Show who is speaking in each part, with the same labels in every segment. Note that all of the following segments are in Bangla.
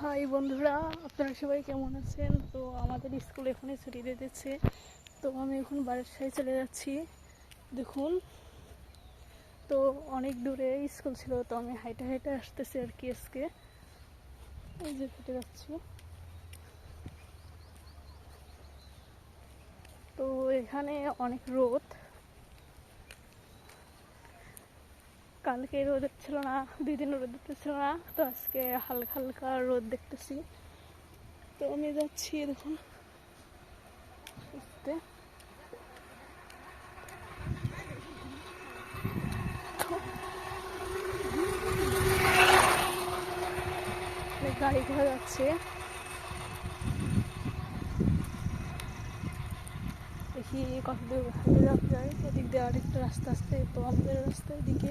Speaker 1: হাই বন্ধুরা, আপনারা সবাই কেমন আছেন? তো আমাদের স্কুল এখনই ছুটি দিয়ে দিচ্ছে, তো আমি এখন বাড়ির সাথে চলে যাচ্ছি। দেখুন, তো অনেক দূরে স্কুল ছিল, তো আমি হাইটে হাইটে আসতেছি আর কি। আজকে এই যে হেঁটে যাচ্ছি। তো এখানে অনেক রোদ, কালকে রোদ ছিল না, 2 দিন রোদ ছিল না, তো আজকে হালকা হালকা রোদ দেখতেছি। তো আমি যাচ্ছি, দেখুন গাড়ি ঘোড়া যাচ্ছে। দেখি কত দূর হেঁটে যাওয়া যায়। এদিক দিয়ে আরেকটা রাস্তা আসছে, তো আমাদের রাস্তার দিকে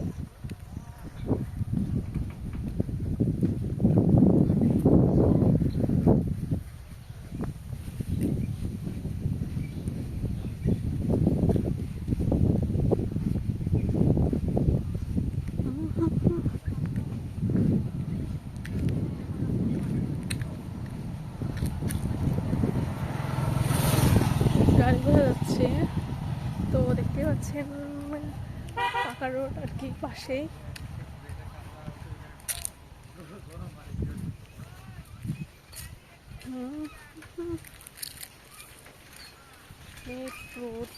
Speaker 1: গাড়ি ঘোড়া যাচ্ছে। তো দেখতে পাচ্ছেন পাকা রোড আর কি, পাশেই। রোড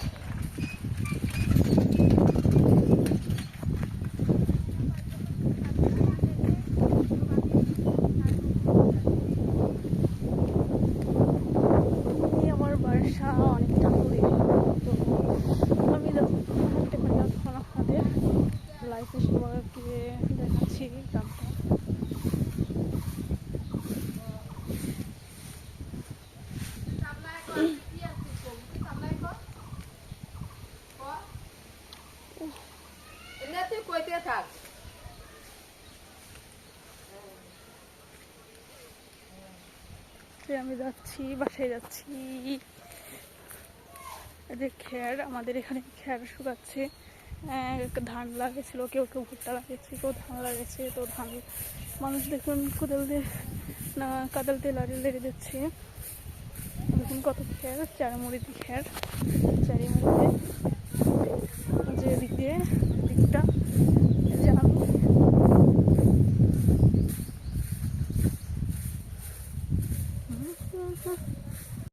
Speaker 1: আমার বাসা অনেকটা দূরে, তো আমি যখন হাঁটতে পারি না তখন আপনাদের লাইফে সবাইকে দেখাচ্ছি গ্রামটা। আমি যাচ্ছি, বাসায় যাচ্ছি। যে খ্যার, আমাদের এখানে খ্যার শুকাচ্ছে। ধান লাগিয়েছিল, কেউ কেউ ভুট্টা লাগিয়েছে, কেউ ধান লাগিয়েছে। তো ধান মানুষ দেখুন কোদাল দিয়ে কাদাল দিয়ে লাড়িয়ে লেগে যাচ্ছে। দেখুন কত খ্যার, চারমুড়ি খ্যার।